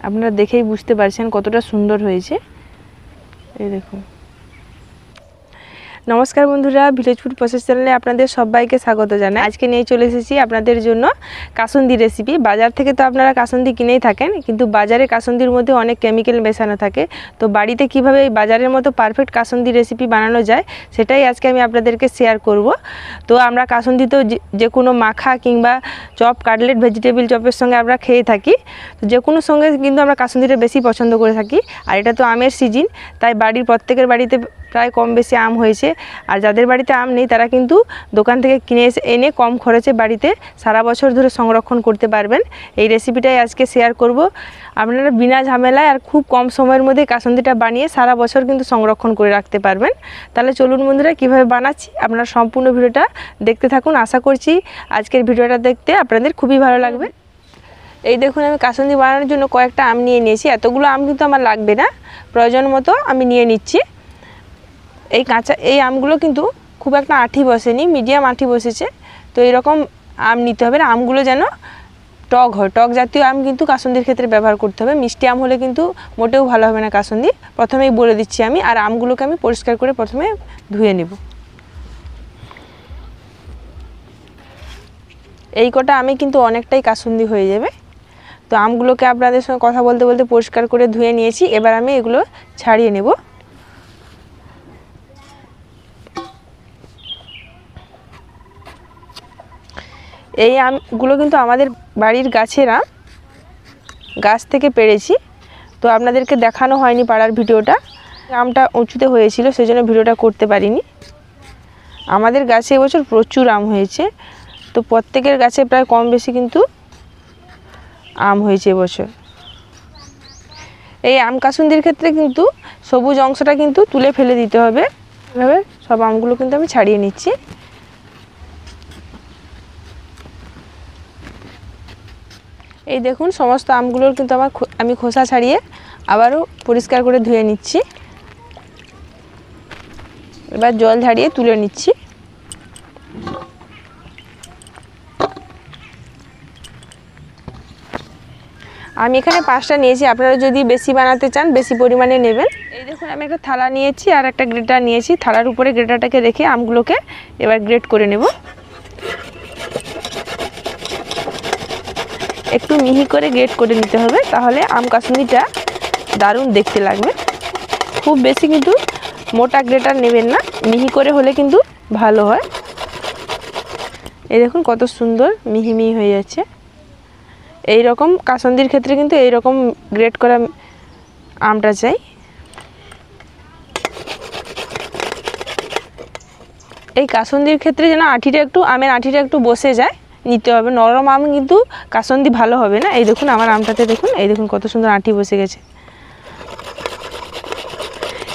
আপনারা দেখেই বুঝতে পারছেন কতটা সুন্দর হয়েছে। এই দেখুন। নমস্কার বন্ধুরা, ভিলেজ ফুড প্রসেস চ্যানেলে আপনাদের সবাইকে স্বাগত জানাই। আজকে নিয়ে চলে এসেছি আপনাদের জন্য কাসুন্দি রেসিপি। বাজার থেকে তো আপনারা কাসুন্দি কিনেই থাকেন, কিন্তু বাজারে কাসুন্দির মধ্যে অনেক কেমিক্যাল মেশানো থাকে। তো বাড়িতে কিভাবে এই বাজারের মতো পারফেক্ট কাসুন্দি রেসিপি বানানো যায় সেটাই আজকে আমি আপনাদেরকে শেয়ার করব। তো আমরা কাসুন্দি তো যে কোনো মাখা কিংবা চপ, কাটলেট, ভেজিটেবিল চপের সঙ্গে আমরা খেয়ে থাকি। তো যে কোনো সঙ্গে কিন্তু আমরা কাসুন্দিটা বেশি পছন্দ করে থাকি। আর এটা তো আমের সিজন, তাই বাড়ির প্রত্যেকের বাড়িতে প্রায় কম বেশি আম হয়েছে। আর যাদের বাড়িতে আম নেই তারা কিন্তু দোকান থেকে কিনে এনে কম খরচে বাড়িতে সারা বছর ধরে সংরক্ষণ করতে পারবেন। এই রেসিপিটাই আজকে শেয়ার করব। আপনারা বিনা ঝামেলায় আর খুব কম সময়ের মধ্যে কাসুন্দিটা বানিয়ে সারা বছর কিন্তু সংরক্ষণ করে রাখতে পারবেন। তাহলে চলুন বন্ধুরা, কীভাবে বানাচ্ছি আপনারা সম্পূর্ণ ভিডিওটা দেখতে থাকুন। আশা করছি আজকের ভিডিওটা দেখতে আপনাদের খুবই ভালো লাগবে। এই দেখুন, আমি কাসুন্দি বানানোর জন্য কয়েকটা আম নিয়ে নিয়েছি। এতগুলো আম কিন্তু আমার লাগবে না, প্রয়োজন মতো আমি নিয়ে নিচ্ছি। এই আমগুলো কিন্তু খুব একটা আঠি বসেনি, মিডিয়াম আঠি বসেছে। তো এরকম আম নিতে হবে। আমগুলো যেন টক হয়, টক জাতীয় আম কিন্তু কাসুন্দির ক্ষেত্রে ব্যবহার করতে হবে। মিষ্টি আম হলে কিন্তু মোটেও ভালো হবে না কাসুন্দি, প্রথমেই বলে দিচ্ছি আমি। আর আমগুলোকে আমি পরিষ্কার করে প্রথমে ধুয়ে নেব। এই কটা আমি কিন্তু অনেকটাই কাসুন্দি হয়ে যাবে। তো আমগুলোকে আপনাদের সঙ্গে কথা বলতে বলতে পরিষ্কার করে ধুয়ে নিয়েছি। এবার আমি এগুলো ছাড়িয়ে নেব। এই আমগুলো কিন্তু আমাদের বাড়ির গাছের আম, গাছ থেকে পেড়েছি। তো আপনাদেরকে দেখানো হয়নি পাড়ার ভিডিওটা, আমটা উঁচুতে হয়েছিল সেজন্য ভিডিওটা করতে পারিনি। আমাদের গাছে এবছর প্রচুর আম হয়েছে। তো প্রত্যেকের গাছে প্রায় কম বেশি কিন্তু আম হয়েছে এবছর। এই আম কাসুন্দির ক্ষেত্রে কিন্তু সবুজ অংশটা কিন্তু তুলে ফেলে দিতে হবে। এভাবে সব আমগুলো কিন্তু আমি ছাড়িয়ে নিচ্ছি। এই দেখুন, সমস্ত আমগুলোর কিন্তু আমি খোসা ছাড়িয়ে আবারও পরিষ্কার করে ধুয়ে নিচ্ছি। এবার জল ঝাড়িয়ে তুলে নিচ্ছি। আমি এখানে 5টা নিয়েছি, আপনারা যদি বেশি বানাতে চান বেশি পরিমাণে নেবেন। এই দেখুন, আমি একটা থালা নিয়েছি আর একটা গ্রেটার নিয়েছি। থালার উপরে গ্রেটারটাকে রেখে আমগুলোকে এবার গ্রেট করে নেব। একটু মিহি করে গ্রেট করে নিতে হবে, তাহলে আম কাসুন্দিটা দারুণ দেখতে লাগবে। খুব বেশি কিন্তু মোটা গ্রেটার নেবেন না, মিহি করে হলে কিন্তু ভালো হয়। এই দেখুন কত সুন্দর মিহি মিহি হয়ে যাচ্ছে। এই রকম কাসুন্দির ক্ষেত্রে কিন্তু এই রকম গ্রেট করা আমটা চাই। এই কাসুন্দির ক্ষেত্রে যেন আমের আঠিটা একটু বসে যায় নিতে হবে। নরম আম কিন্তু কাসুন্দি ভালো হবে না। এই দেখুন আমার আমটাতে দেখুন, এই দেখুন কত সুন্দর আঠি বসে গেছে।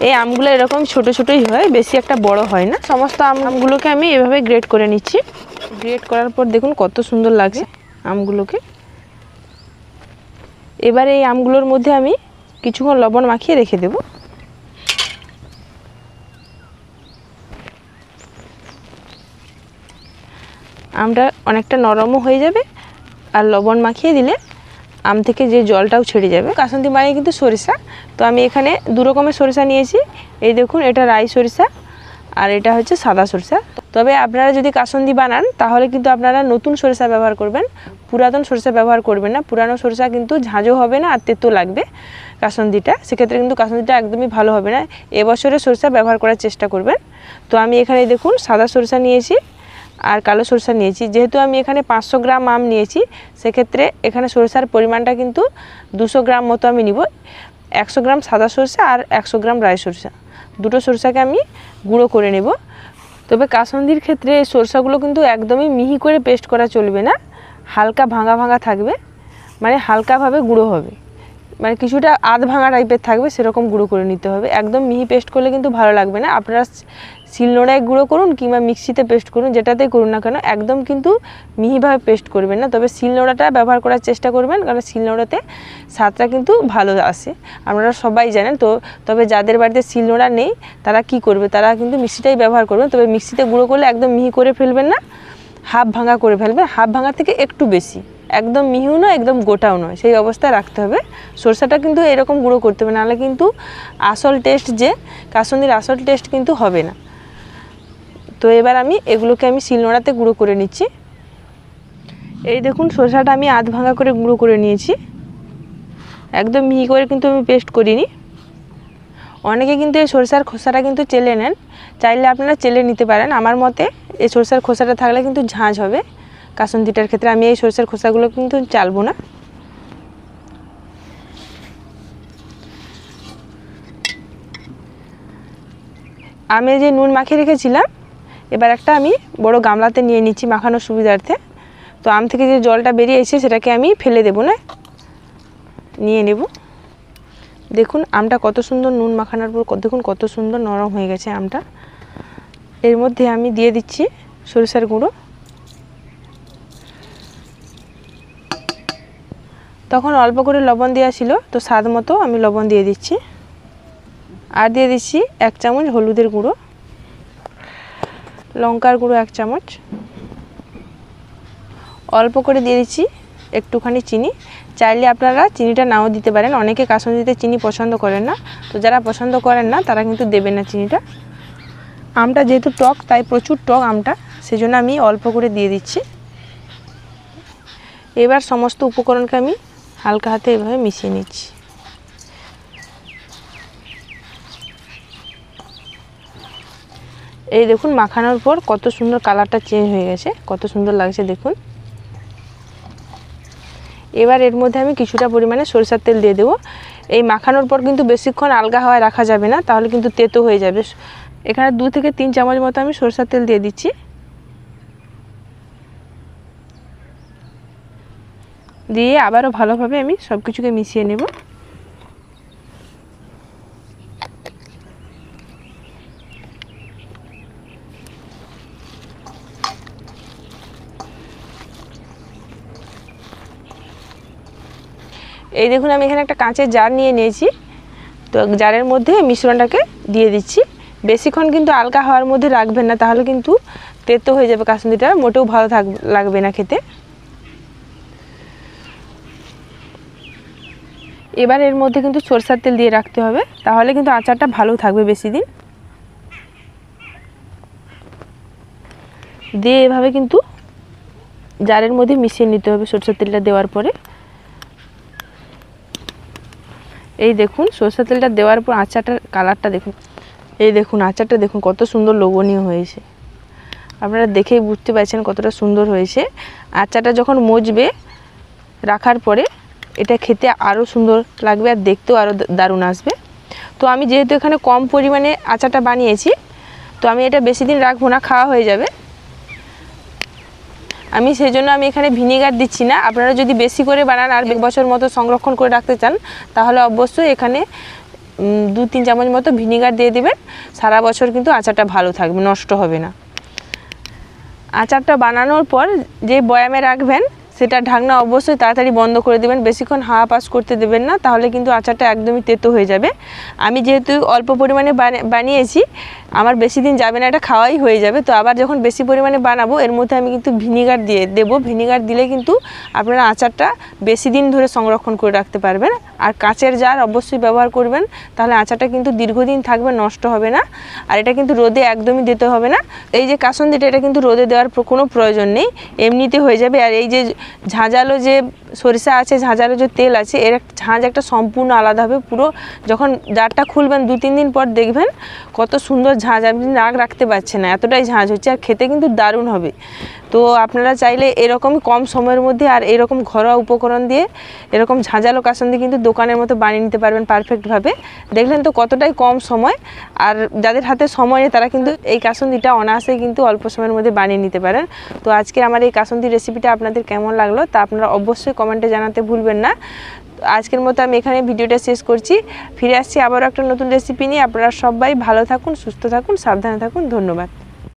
এই আমগুলো এরকম ছোট ছোটই হয়, বেশি একটা বড় হয় না। সমস্ত আমগুলোকে আমি এভাবে গ্রেট করে নিচ্ছি। গ্রেট করার পর দেখুন কত সুন্দর লাগছে আমগুলোকে। এবার এই আমগুলোর মধ্যে আমি কিছুক্ষণ লবণ মাখিয়ে রেখে দেব। আমটা অনেকটা নরমও হয়ে যাবে, আর লবণ মাখিয়ে দিলে আম থেকে যে জলটাও ছেড়ে যাবে। কাসুন্দি মানে কিন্তু সরিষা। তো আমি এখানে 2 রকমের সরিষা নিয়েছি। এই দেখুন, এটা রাই সরিষা আর এটা হচ্ছে সাদা সরিষা। তবে আপনারা যদি কাসুন্দি বানান তাহলে কিন্তু আপনারা নতুন সরিষা ব্যবহার করবেন, পুরাতন সরিষা ব্যবহার করবেন না। পুরানো সরিষা কিন্তু ঝাঁঝও হবে না আর তেতো লাগবে কাসুন্দিটা, সেক্ষেত্রে কিন্তু কাসুন্দিটা একদমই ভালো হবে না। এবছরের সরিষা ব্যবহার করার চেষ্টা করবেন। তো আমি এখানে দেখুন সাদা সরিষা নিয়েছি আর কালো সরিষা নিয়েছি। যেহেতু আমি এখানে 500 গ্রাম আম নিয়েছি, সেক্ষেত্রে এখানে সরিষার পরিমাণটা কিন্তু 200 গ্রাম মতো আমি নিব। 100 গ্রাম সাদা সরিষা আর 100 গ্রাম রাই সরিষা, দুটো সরিষাকে আমি গুঁড়ো করে নেব। তবে কাসুন্দির ক্ষেত্রে এই সরিষাগুলো কিন্তু একদমই মিহি করে পেস্ট করা চলবে না, হালকা ভাঙা ভাঙা থাকবে, মানে হালকাভাবে গুঁড়ো হবে, মানে কিছুটা আধ ভাঙা টাইপের থাকবে, সেরকম গুঁড়ো করে নিতে হবে। একদম মিহি পেস্ট করলে কিন্তু ভালো লাগবে না। আপনারা শিলনোড়ায় গুঁড়ো করুন কিংবা মিক্সিতে পেস্ট করুন, যেটাতেই করুন না কেন, একদম কিন্তু মিহিভাবে পেস্ট করবেন না। তবে শিলনোড়াটা ব্যবহার করার চেষ্টা করবেন, কারণ শিলনোড়াতে স্বাদটা কিন্তু ভালো আসে, আপনারা সবাই জানেন। তো তবে যাদের বাড়িতে শিলনোড়া নেই তারা কি করবে, তারা কিন্তু মিক্সিটাই ব্যবহার করবেন। তবে মিক্সিতে গুঁড়ো করলে একদম মিহি করে ফেলবেন না, হাফ ভাঙা করে ফেলবেন, হাফ ভাঙা থেকে একটু বেশি, একদম মিহিও নয় একদম গোটাও নয়, সেই অবস্থায় রাখতে হবে। সরষাটা কিন্তু এরকম গুঁড়ো করতে হবে, নাহলে কিন্তু আসল টেস্ট যে কাসুন্দির আসল টেস্ট কিন্তু হবে না। তো এবার এগুলোকে আমি শিলনোড়াতে গুঁড়ো করে নিচ্ছি। এই দেখুন সরষাটা আমি আধ ভাঙা করে গুঁড়ো করে নিয়েছি, একদম মিহি করে কিন্তু আমি পেস্ট করিনি। অনেকে কিন্তু এই সরষার খোসাটা কিন্তু চেলে নেন, চাইলে আপনারা চেলে নিতে পারেন। আমার মতে এই সরষার খোসাটা থাকলে কিন্তু ঝাঁঝ হবে কাসুন্দিটার ক্ষেত্রে। আমি এই সরষার খোসাগুলো কিন্তু চালবো না। আমি যে নুন মাখিয়ে রেখেছিলাম, এবার একটা আমি বড় গামলাতে নিয়ে নিচ্ছি মাখানোর সুবিধার্থে। তো আম থেকে যে জলটা বেরিয়ে এসে সেটাকে আমি ফেলে দেবো না, নিয়ে নেব। দেখুন আমটা কত সুন্দর নুন মাখানোর পর দেখুন কত সুন্দর নরম হয়ে গেছে আমটা। এর মধ্যে আমি দিয়ে দিচ্ছি সরিষার গুঁড়ো। তখন অল্প করে লবণ দেওয়া ছিল, তো স্বাদ মতো আমি লবণ দিয়ে দিচ্ছি। আর দিয়ে দিচ্ছি 1 চামচ হলুদের গুঁড়ো, লঙ্কার গুঁড়ো 1 চামচ, অল্প করে দিয়ে দিচ্ছি একটুখানি চিনি। চাইলে আপনারা চিনিটা নাও দিতে পারেন, অনেকে কাসুন্দিতে চিনি পছন্দ করেন না, তো যারা পছন্দ করেন না তারা কিন্তু দেবেন না চিনিটা। আমটা যেহেতু টক, তাই প্রচুর টক আমটা, সেজন্য আমি অল্প করে দিয়ে দিচ্ছি। এবার সমস্ত উপকরণকে আমি হালকা হাতে এভাবে মিশিয়ে নিচ্ছি। এই দেখুন মাখানোর পর কত সুন্দর কালারটা চেঞ্জ হয়ে গেছে, কত সুন্দর লাগছে দেখুন। এবার এর মধ্যে আমি কিছুটা পরিমাণে সরিষার তেল দিয়ে দেবো। এই মাখানোর পর কিন্তু বেশিক্ষণ আলগা হাওয়ায় রাখা যাবে না, তাহলে কিন্তু তেতো হয়ে যাবে। এখানে 2 থেকে 3 চামচ মতো আমি সরিষার তেল দিয়ে দিচ্ছি। দিয়ে আবারও ভালোভাবে আমি সব কিছুকে মিশিয়ে নেব। এই দেখুন আমি এখানে একটা কাঁচের জার নিয়ে নিয়েছি, তো জারের মধ্যে মিশ্রণটাকে দিয়ে দিচ্ছি। বেশিক্ষণ কিন্তু আলগা হাওয়ার মধ্যে রাখবেন না, তাহলে কিন্তু তেতো হয়ে যাবে কাসুন্দিটা, মোটেও ভালো লাগবে না খেতে। এবার এর মধ্যে কিন্তু সরষের তেল দিয়ে রাখতে হবে, তাহলে কিন্তু আচারটা ভালো থাকবে বেশি দিন। দিয়ে এভাবে কিন্তু জারের মধ্যে মিশিয়ে নিতে হবে সরষের তেলটা দেওয়ার পরে। এই দেখুন সরষের তেলটা দেওয়ার পর আচারটার কালারটা দেখুন। এই দেখুন আচারটা দেখুন কত সুন্দর লোভনীয় হয়েছে, আপনারা দেখেই বুঝতে পারছেন কতটা সুন্দর হয়েছে। আচারটা যখন মজবে রাখার পরে এটা খেতে আরও সুন্দর লাগবে আর দেখতেও আরও দারুণ আসবে। তো আমি যেহেতু এখানে কম পরিমাণে আচারটা বানিয়েছি, তো আমি এটা বেশি দিন রাখবো না, খাওয়া হয়ে যাবে। আমি সেই জন্য আমি এখানে ভিনেগার দিচ্ছি না। আপনারা যদি বেশি করে বানান আর 1 বছর মতো সংরক্ষণ করে রাখতে চান, তাহলে অবশ্যই এখানে 2-3 চামচ মতো ভিনেগার দিয়ে দেবেন। সারা বছর কিন্তু আচারটা ভালো থাকবে, নষ্ট হবে না। আচারটা বানানোর পর যে বয়ামে রাখবেন সেটা ঢাকনা অবশ্যই তাড়াতাড়ি বন্ধ করে দেবেন, বেশিক্ষণ হাওয়া পাস করতে দেবেন না, তাহলে কিন্তু আচারটা একদমই তেতো হয়ে যাবে। আমি যেহেতু অল্প পরিমাণে বানিয়েছি, আমার বেশি দিন যাবে না, এটা খাওয়াই হয়ে যাবে। তো আবার যখন বেশি পরিমাণে বানাবো এর মধ্যে আমি কিন্তু ভিনেগার দিয়ে দেবো। ভিনেগার দিলে কিন্তু আপনারা আচারটা বেশি দিন ধরে সংরক্ষণ করে রাখতে পারবেন। আর কাঁচের জার অবশ্যই ব্যবহার করবেন, তাহলে আচারটা কিন্তু দীর্ঘদিন থাকবে, নষ্ট হবে না। আর এটা কিন্তু রোদে একদমই দিতে হবে না। এই যে কাসুন্দিটা, এটা কিন্তু রোদে দেওয়ার কোনো প্রয়োজন নেই, এমনিতে হয়ে যাবে। আর এই যে ঝাঁঝালো যে সরিষা আছে, ঝাঁঝালো যে তেল আছে, এর ঝাঁঝ একটা সম্পূর্ণ আলাদা হবে। পুরো যখন জারটা খুলবেন 2-3 দিন পর দেখবেন কত সুন্দর ঝাঁঝ, আপনি নাক রাখতে পারছেন না, এতটাই ঝাঁঝ হচ্ছে। আর খেতে কিন্তু দারুণ হবে। তো আপনারা চাইলে এরকমই কম সময়ের মধ্যে আর এরকম ঘরোয়া উপকরণ দিয়ে এরকম ঝাঁঝালো কাসুন্দি কিন্তু দোকানের মতো বানিয়ে নিতে পারবেন পারফেক্টভাবে। দেখলেন তো কতটাই কম সময়। আর যাদের হাতে সময় নেই তারা কিন্তু এই কাসুন্দিটা অনায়াসেই কিন্তু অল্প সময়ের মধ্যে বানিয়ে নিতে পারেন। তো আজকে আমার এই কাসুন্দি রেসিপিটা আপনাদের কেমন লাগলো তা আপনারা অবশ্যই কমেন্টে জানাতে ভুলবেন না। আজকের মতো আমি এখানে ভিডিওটা শেষ করছি। ফিরে আসছি আবারও একটা নতুন রেসিপি নিয়ে। আপনারা সবাই ভালো থাকুন, সুস্থ থাকুন, সাবধানে থাকুন। ধন্যবাদ।